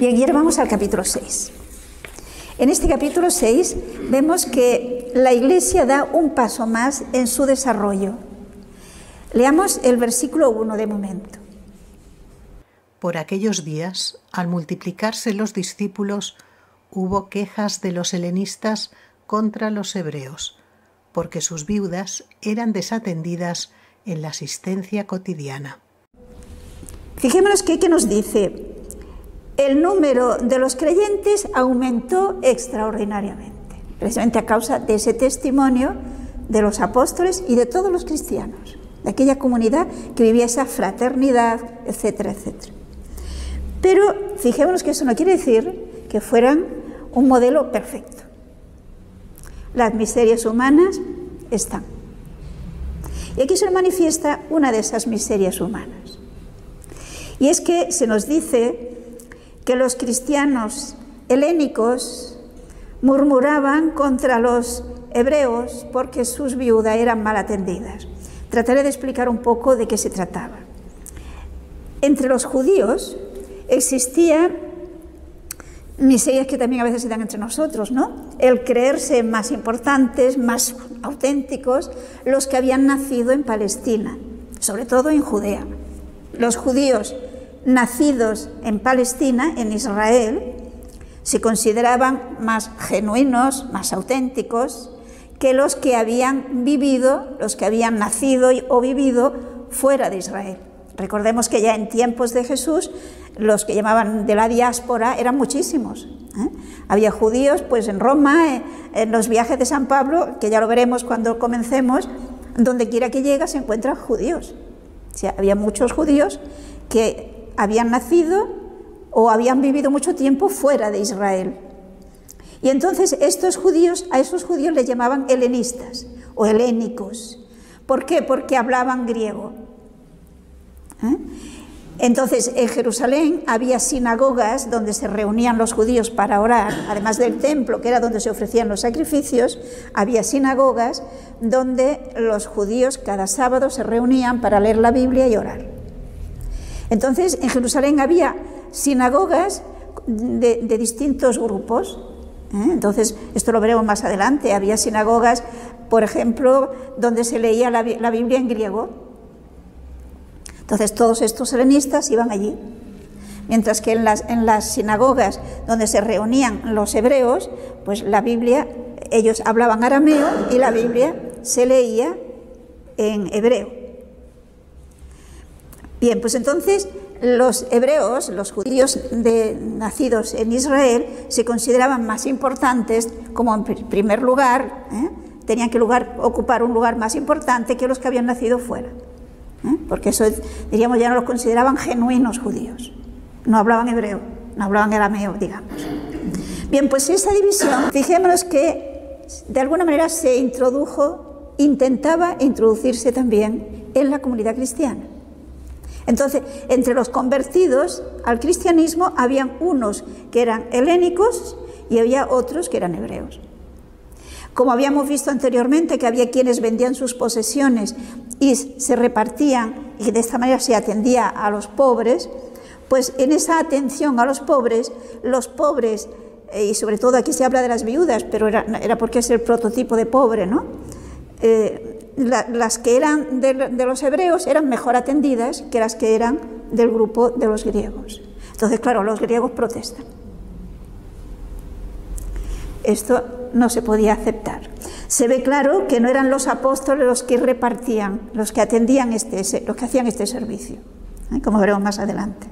Bien, y ahora vamos al capítulo 6. En este capítulo 6 vemos que la Iglesia da un paso más en su desarrollo. Leamos el versículo 1 de momento. Por aquellos días, al multiplicarse los discípulos, hubo quejas de los helenistas contra los hebreos, porque sus viudas eran desatendidas en la asistencia cotidiana. Fijémonos que nos dice: el número de los creyentes aumentó extraordinariamente, precisamente a causa de ese testimonio de los apóstoles y de todos los cristianos, de aquella comunidad que vivía esa fraternidad, etcétera, etcétera. Pero fijémonos que eso no quiere decir que fueran un modelo perfecto. Las miserias humanas están. Y aquí se manifiesta una de esas miserias humanas. Y es que se nos dice que los cristianos helénicos murmuraban contra los hebreos porque sus viudas eran mal atendidas. Trataré de explicar un poco de qué se trataba. Entre los judíos existían miserias que también a veces se dan entre nosotros, ¿no? El creerse más importantes, más auténticos, los que habían nacido en Palestina, sobre todo en Judea. Los judíos nacidos en Palestina, en Israel, se consideraban más genuinos, más auténticos que los que habían vivido, los que habían nacido o vivido fuera de Israel. Recordemos que ya en tiempos de Jesús, los que llamaban de la diáspora eran muchísimos. Había judíos pues en Roma, en los viajes de San Pablo, que ya lo veremos cuando comencemos, donde quiera que llega se encuentran judíos. O sea, había muchos judíos que habían nacido o habían vivido mucho tiempo fuera de Israel. Y entonces a esos judíos les llamaban helenistas o helénicos. ¿Por qué? Porque hablaban griego. Entonces en Jerusalén había sinagogas donde se reunían los judíos para orar, además del templo, que era donde se ofrecían los sacrificios. Había sinagogas donde los judíos cada sábado se reunían para leer la Biblia y orar. Entonces en Jerusalén había sinagogas de distintos grupos. Entonces esto lo veremos más adelante. Había sinagogas, por ejemplo, donde se leía la Biblia en griego. Entonces todos estos helenistas iban allí, mientras que en las sinagogas donde se reunían los hebreos, pues la Biblia, ellos hablaban arameo y la Biblia se leía en hebreo. Bien, pues entonces los hebreos, los judíos nacidos en Israel, se consideraban más importantes, como en primer lugar, tenían que ocupar un lugar más importante que los que habían nacido fuera. Porque eso, diríamos, ya no los consideraban genuinos judíos. No hablaban hebreo, no hablaban arameo, digamos. Bien, pues esa división, fijémonos que de alguna manera intentaba introducirse también en la comunidad cristiana. Entonces, entre los convertidos al cristianismo habían unos que eran helénicos y había otros que eran hebreos. Como habíamos visto anteriormente, que había quienes vendían sus posesiones y se repartían, y de esta manera se atendía a los pobres, pues en esa atención a los pobres, y sobre todo aquí se habla de las viudas, pero era porque es el prototipo de pobre, ¿no? Las que eran de los hebreos eran mejor atendidas que las que eran del grupo de los griegos. Entonces, claro, los griegos protestan. Esto no se podía aceptar. Se ve claro que no eran los apóstoles los que repartían, los que atendían los que hacían este servicio, como veremos más adelante.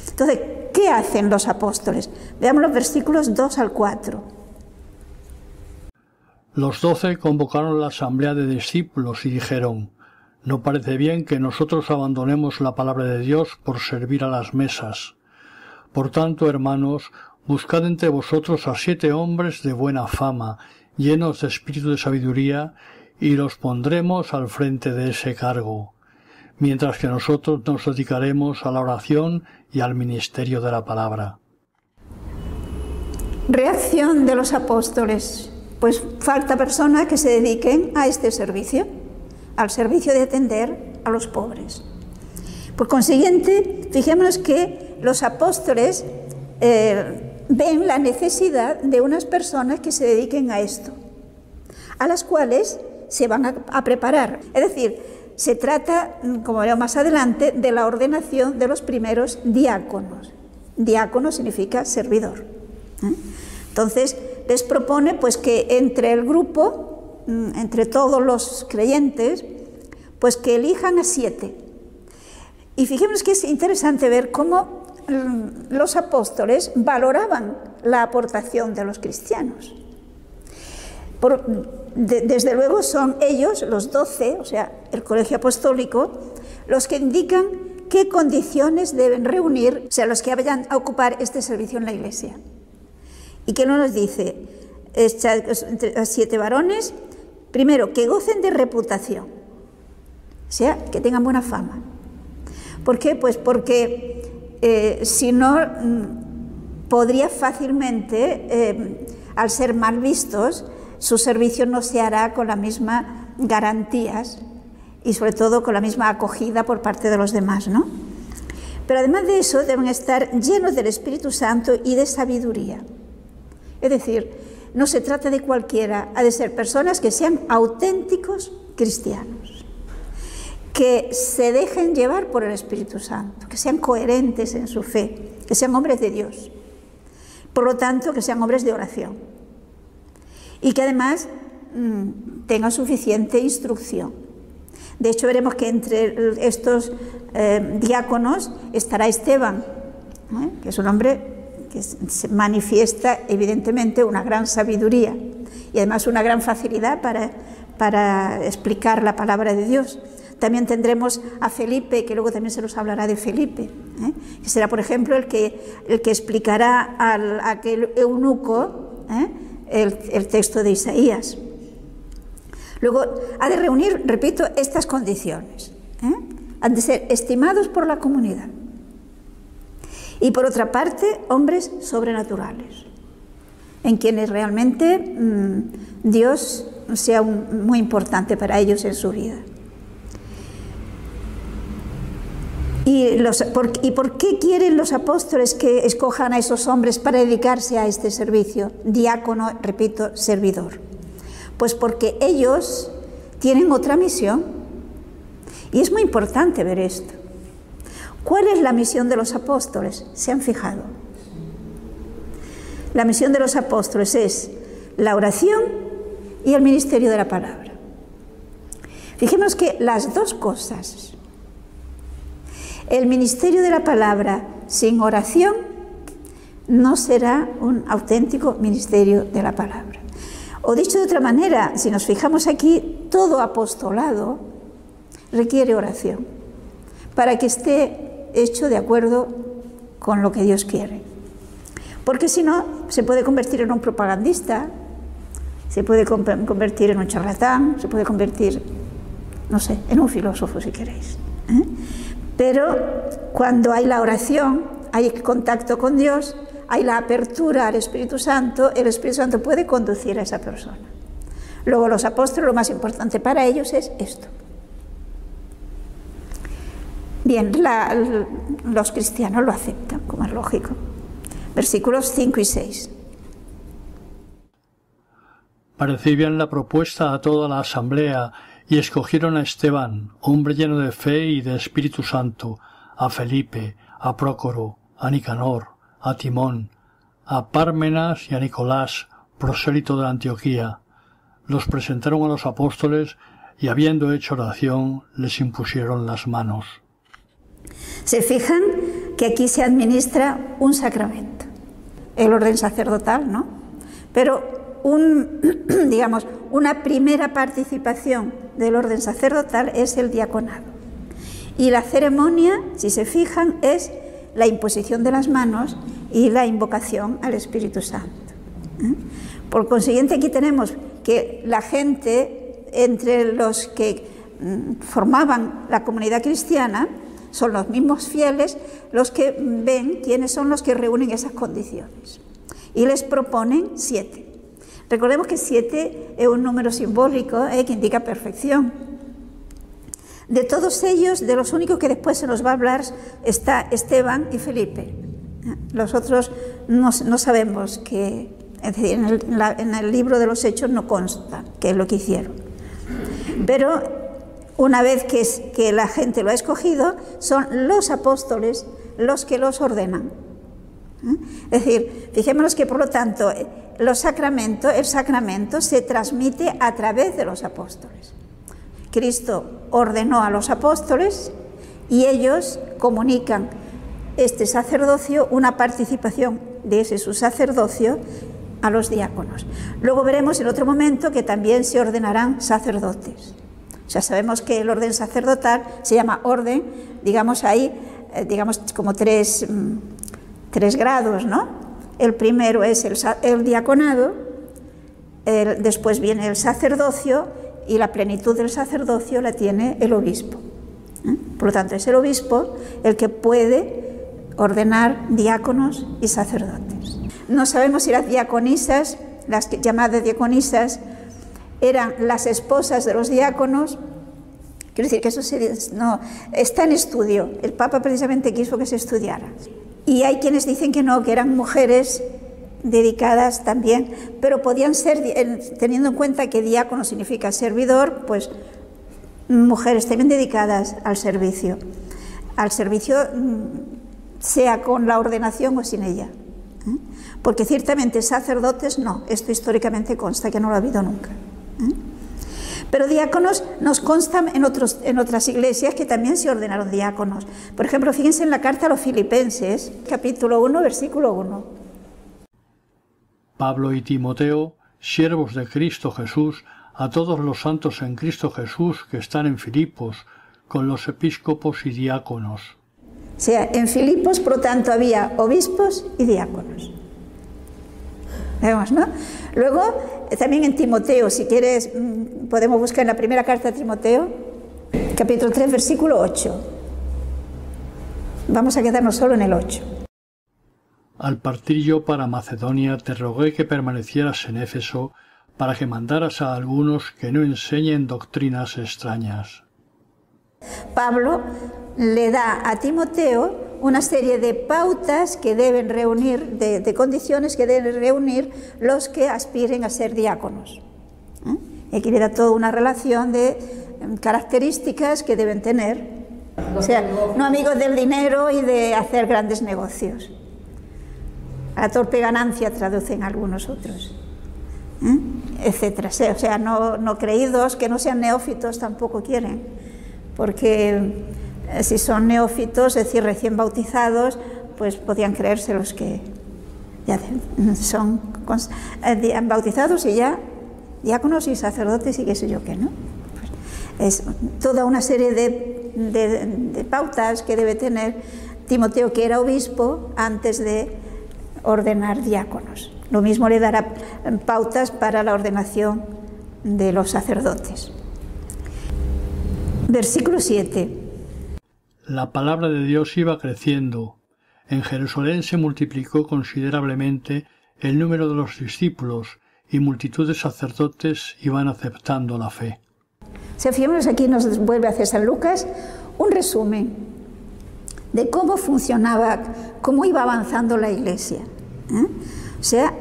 Entonces, ¿qué hacen los apóstoles? Veamos los versículos 2 al 4. Los 12 convocaron la asamblea de discípulos y dijeron: «No parece bien que nosotros abandonemos la palabra de Dios por servir a las mesas. Por tanto, hermanos, buscad entre vosotros a 7 hombres de buena fama, llenos de espíritu de sabiduría, y los pondremos al frente de ese cargo, mientras que nosotros nos dedicaremos a la oración y al ministerio de la palabra». Reacción de los apóstoles. Pues falta personas que se dediquen a este servicio, al servicio de atender a los pobres. Por consiguiente, fijémonos que los apóstoles ven la necesidad de unas personas que se dediquen a esto, a las cuales se van a preparar. Es decir, se trata, como veremos más adelante, de la ordenación de los primeros diáconos. Diácono significa servidor. Entonces, les propone pues que entre el grupo, entre todos los creyentes, pues que elijan a 7. Y fijémonos que es interesante ver cómo los apóstoles valoraban la aportación de los cristianos. Desde luego son ellos, los 12, o sea, el colegio apostólico, los que indican qué condiciones deben reunir, o sea, los que vayan a ocupar este servicio en la Iglesia. ¿Y qué no nos dice? 7 varones, primero, que gocen de reputación, o sea, que tengan buena fama. ¿Por qué? Pues porque si no, podría fácilmente, al ser mal vistos, su servicio no se hará con las mismas garantías y sobre todo con la misma acogida por parte de los demás, ¿no? Pero además de eso deben estar llenos del Espíritu Santo y de sabiduría. Es decir, no se trata de cualquiera, ha de ser personas que sean auténticos cristianos, que se dejen llevar por el Espíritu Santo, que sean coherentes en su fe, que sean hombres de Dios, por lo tanto que sean hombres de oración. Y que además tengan suficiente instrucción. De hecho, veremos que entre estos diáconos estará Esteban, que es un hombre que se manifiesta evidentemente una gran sabiduría y además una gran facilidad para explicar la palabra de Dios. También tendremos a Felipe, que luego también se nos hablará de Felipe, que será, por ejemplo, el que explicará a aquel eunuco el texto de Isaías. Luego, ha de reunir, repito, estas condiciones. Han de ser estimados por la comunidad. Y por otra parte, hombres sobrenaturales, en quienes realmente Dios sea muy importante para ellos en su vida. ¿Y por qué quieren los apóstoles que escojan a esos hombres para dedicarse a este servicio? Diácono, repito, servidor. Pues porque ellos tienen otra misión. Y es muy importante ver esto. ¿Cuál es la misión de los apóstoles? ¿Se han fijado? La misión de los apóstoles es la oración y el ministerio de la palabra. Fijémonos que las dos cosas, el ministerio de la palabra sin oración no será un auténtico ministerio de la palabra. O dicho de otra manera, si nos fijamos aquí, todo apostolado requiere oración para que esté hecho de acuerdo con lo que Dios quiere. Porque si no, se puede convertir en un propagandista, se puede convertir en un charlatán, se puede convertir, no sé, en un filósofo si queréis. Pero cuando hay la oración, hay contacto con Dios, hay la apertura al Espíritu Santo, el Espíritu Santo puede conducir a esa persona. Luego los apóstoles, lo más importante para ellos es esto. Bien, los cristianos lo aceptan, como es lógico. Versículos 5 y 6. Pareció bien la propuesta a toda la asamblea, y escogieron a Esteban, hombre lleno de fe y de Espíritu Santo, a Felipe, a Prócoro, a Nicanor, a Timón, a Pármenas y a Nicolás, prosélito de Antioquía. Los presentaron a los apóstoles y, habiendo hecho oración, les impusieron las manos. Se fijan que aquí se administra un sacramento, el orden sacerdotal, ¿no? Pero una primera participación del orden sacerdotal es el diaconado. Y la ceremonia, si se fijan, es la imposición de las manos y la invocación al Espíritu Santo. Por consiguiente, aquí tenemos que la gente, entre los que formaban la comunidad cristiana, son los mismos fieles los que ven quiénes son los que reúnen esas condiciones. Y les proponen 7. Recordemos que 7 es un número simbólico que indica perfección. De todos ellos, de los únicos que después se nos va a hablar, está Esteban y Felipe. Los otros no sabemos que, es decir, en el libro de los Hechos no consta qué es lo que hicieron. Pero una vez que la gente lo ha escogido, son los apóstoles los que los ordenan. Es decir, fijémonos que por lo tanto el sacramento se transmite a través de los apóstoles. Cristo ordenó a los apóstoles y ellos comunican este sacerdocio, una participación de ese su sacerdocio a los diáconos. Luego veremos en otro momento que también se ordenarán sacerdotes. O sea, sabemos que el orden sacerdotal se llama orden, digamos ahí, digamos como tres grados, ¿no? El primero es el diaconado, después viene el sacerdocio y la plenitud del sacerdocio la tiene el obispo. Por lo tanto, es el obispo el que puede ordenar diáconos y sacerdotes. No sabemos si las diaconisas, las llamadas diaconisas, eran las esposas de los diáconos. Quiero decir que eso no, está en estudio. El Papa precisamente quiso que se estudiara. Y hay quienes dicen que no, que eran mujeres dedicadas también, pero podían ser, teniendo en cuenta que diácono significa servidor, pues mujeres también dedicadas al servicio, sea con la ordenación o sin ella. Porque ciertamente sacerdotes no, esto históricamente consta que no lo ha habido nunca. Pero diáconos nos constan en otras iglesias que también se ordenaron diáconos. Por ejemplo, fíjense en la carta a los Filipenses, capítulo 1, versículo 1. Pablo y Timoteo, siervos de Cristo Jesús, a todos los santos en Cristo Jesús que están en Filipos, con los episcopos y diáconos. O sea, en Filipos, por lo tanto, había obispos y diáconos. Vemos, ¿no? Luego, también en Timoteo, si quieres, podemos buscar en la primera carta de Timoteo, capítulo 3, versículo 8. Vamos a quedarnos solo en el 8. Al partir yo para Macedonia, te rogué que permanecieras en Éfeso, para que mandaras a algunos que no enseñen doctrinas extrañas. Pablo le da a Timoteo una serie de pautas que deben reunir, de condiciones que deben reunir los que aspiren a ser diáconos. Y aquí le da toda una relación de características que deben tener. O sea, no amigos del dinero y de hacer grandes negocios. A la torpe ganancia traducen algunos otros. Etcétera. O sea, no creídos, que no sean neófitos tampoco quieren. Porque si son neófitos, es decir, recién bautizados, pues podían creerse los que ya son bautizados y ya diáconos y sacerdotes y qué sé yo qué, ¿no? Pues es toda una serie de pautas que debe tener Timoteo, que era obispo, antes de ordenar diáconos. Lo mismo le dará pautas para la ordenación de los sacerdotes. Versículo 7. La palabra de Dios iba creciendo. En Jerusalén se multiplicó considerablemente el número de los discípulos y multitud de sacerdotes iban aceptando la fe. Si fijamos, aquí nos vuelve a hacer San Lucas un resumen de cómo funcionaba, cómo iba avanzando la Iglesia. O sea,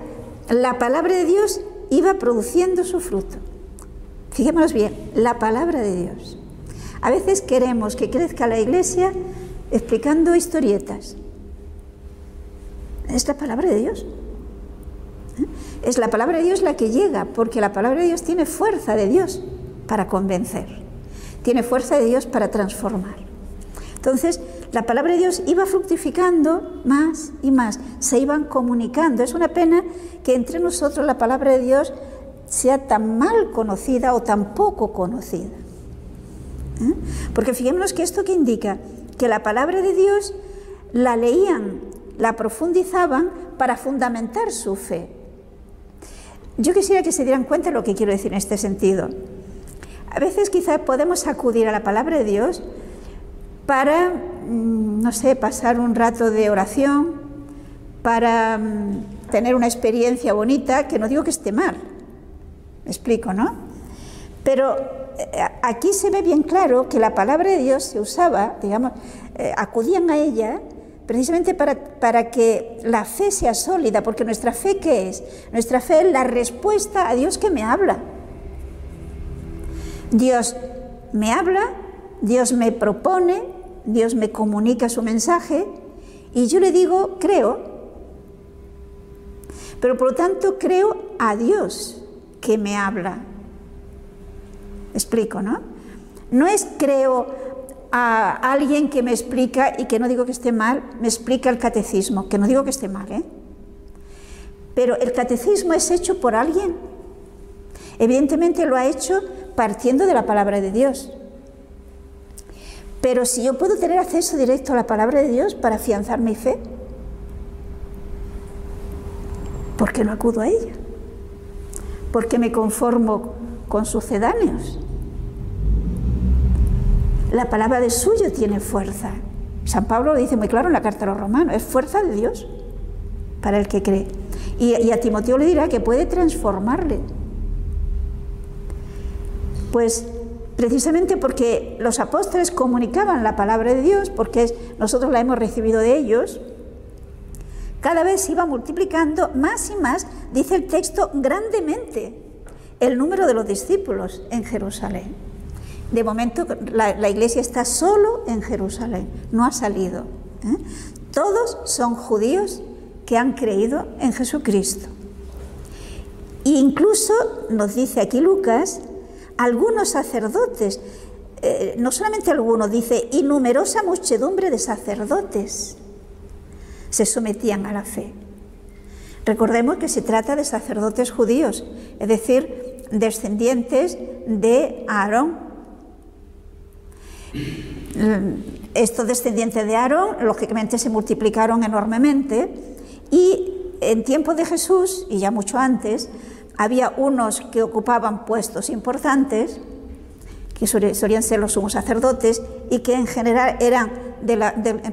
la palabra de Dios iba produciendo su fruto. Fijémonos bien, la palabra de Dios. A veces queremos que crezca la Iglesia explicando historietas. Es la palabra de Dios. Es la palabra de Dios la que llega, porque la palabra de Dios tiene fuerza de Dios para convencer. Tiene fuerza de Dios para transformar. Entonces, la palabra de Dios iba fructificando más y más, se iban comunicando. Es una pena que entre nosotros la palabra de Dios sea tan mal conocida o tan poco conocida. Porque fijémonos que esto que indica que la palabra de Dios la leían, la profundizaban para fundamentar su fe. Yo quisiera que se dieran cuenta de lo que quiero decir en este sentido. A veces quizá podemos acudir a la palabra de Dios para, no sé, pasar un rato de oración, para tener una experiencia bonita, que no digo que esté mal, me explico, ¿no? Pero aquí se ve bien claro que la palabra de Dios se usaba, digamos, acudían a ella precisamente para que la fe sea sólida, porque nuestra fe, ¿qué es? Nuestra fe es la respuesta a Dios que me habla. Dios me habla, Dios me propone, Dios me comunica su mensaje y yo le digo, creo, pero por lo tanto creo a Dios que me habla. ¿Me explico, no? No es creo a alguien que me explica, y que no digo que esté mal, me explica el catecismo, que no digo que esté mal, pero el catecismo es hecho por alguien. Evidentemente lo ha hecho partiendo de la palabra de Dios. Pero si yo puedo tener acceso directo a la palabra de Dios para afianzar mi fe, ¿por qué no acudo a ella? ¿Por qué me conformo con sucedáneos? La palabra de suyo tiene fuerza. San Pablo lo dice muy claro en la carta a los romanos, es fuerza de Dios para el que cree. Y a Timoteo le dirá que puede transformarle. Pues precisamente porque los apóstoles comunicaban la palabra de Dios, porque nosotros la hemos recibido de ellos, cada vez se iba multiplicando más y más, dice el texto, grandemente el número de los discípulos en Jerusalén. De momento la iglesia está solo en Jerusalén, no ha salido. Todos son judíos que han creído en Jesucristo. E incluso, nos dice aquí Lucas, algunos sacerdotes, no solamente algunos, dice, y numerosa muchedumbre de sacerdotes se sometían a la fe. Recordemos que se trata de sacerdotes judíos, es decir, descendientes de Aarón. Estos descendientes de Aarón, lógicamente, se multiplicaron enormemente, y en tiempos de Jesús, y ya mucho antes, había unos que ocupaban puestos importantes, que solían ser los sumos sacerdotes, y que en general eran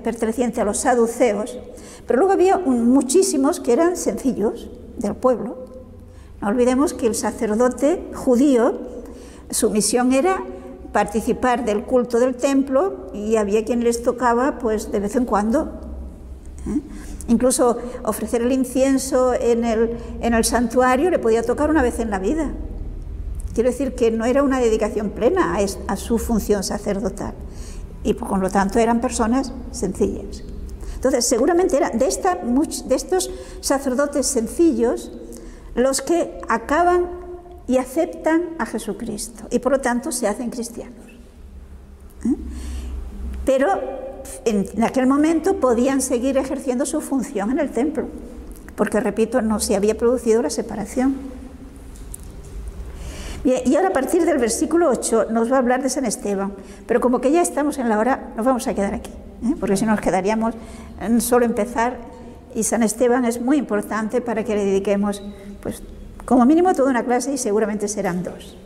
pertenecientes a los saduceos, pero luego había muchísimos que eran sencillos del pueblo. No olvidemos que el sacerdote judío, su misión era participar del culto del templo, y había quien les tocaba pues de vez en cuando, incluso ofrecer el incienso en el santuario le podía tocar una vez en la vida. Quiero decir que no era una dedicación plena a su función sacerdotal, y por lo tanto eran personas sencillas. Entonces seguramente eran de estos sacerdotes sencillos los que acaban y aceptan a Jesucristo, y por lo tanto se hacen cristianos. Pero en aquel momento podían seguir ejerciendo su función en el templo, porque, repito, no se había producido la separación. Bien, y ahora a partir del versículo 8 nos va a hablar de San Esteban, pero como que ya estamos en la hora, nos vamos a quedar aquí, porque si no nos quedaríamos en solo empezar, y San Esteban es muy importante para que le dediquemos, pues, como mínimo toda una clase, y seguramente serán 2.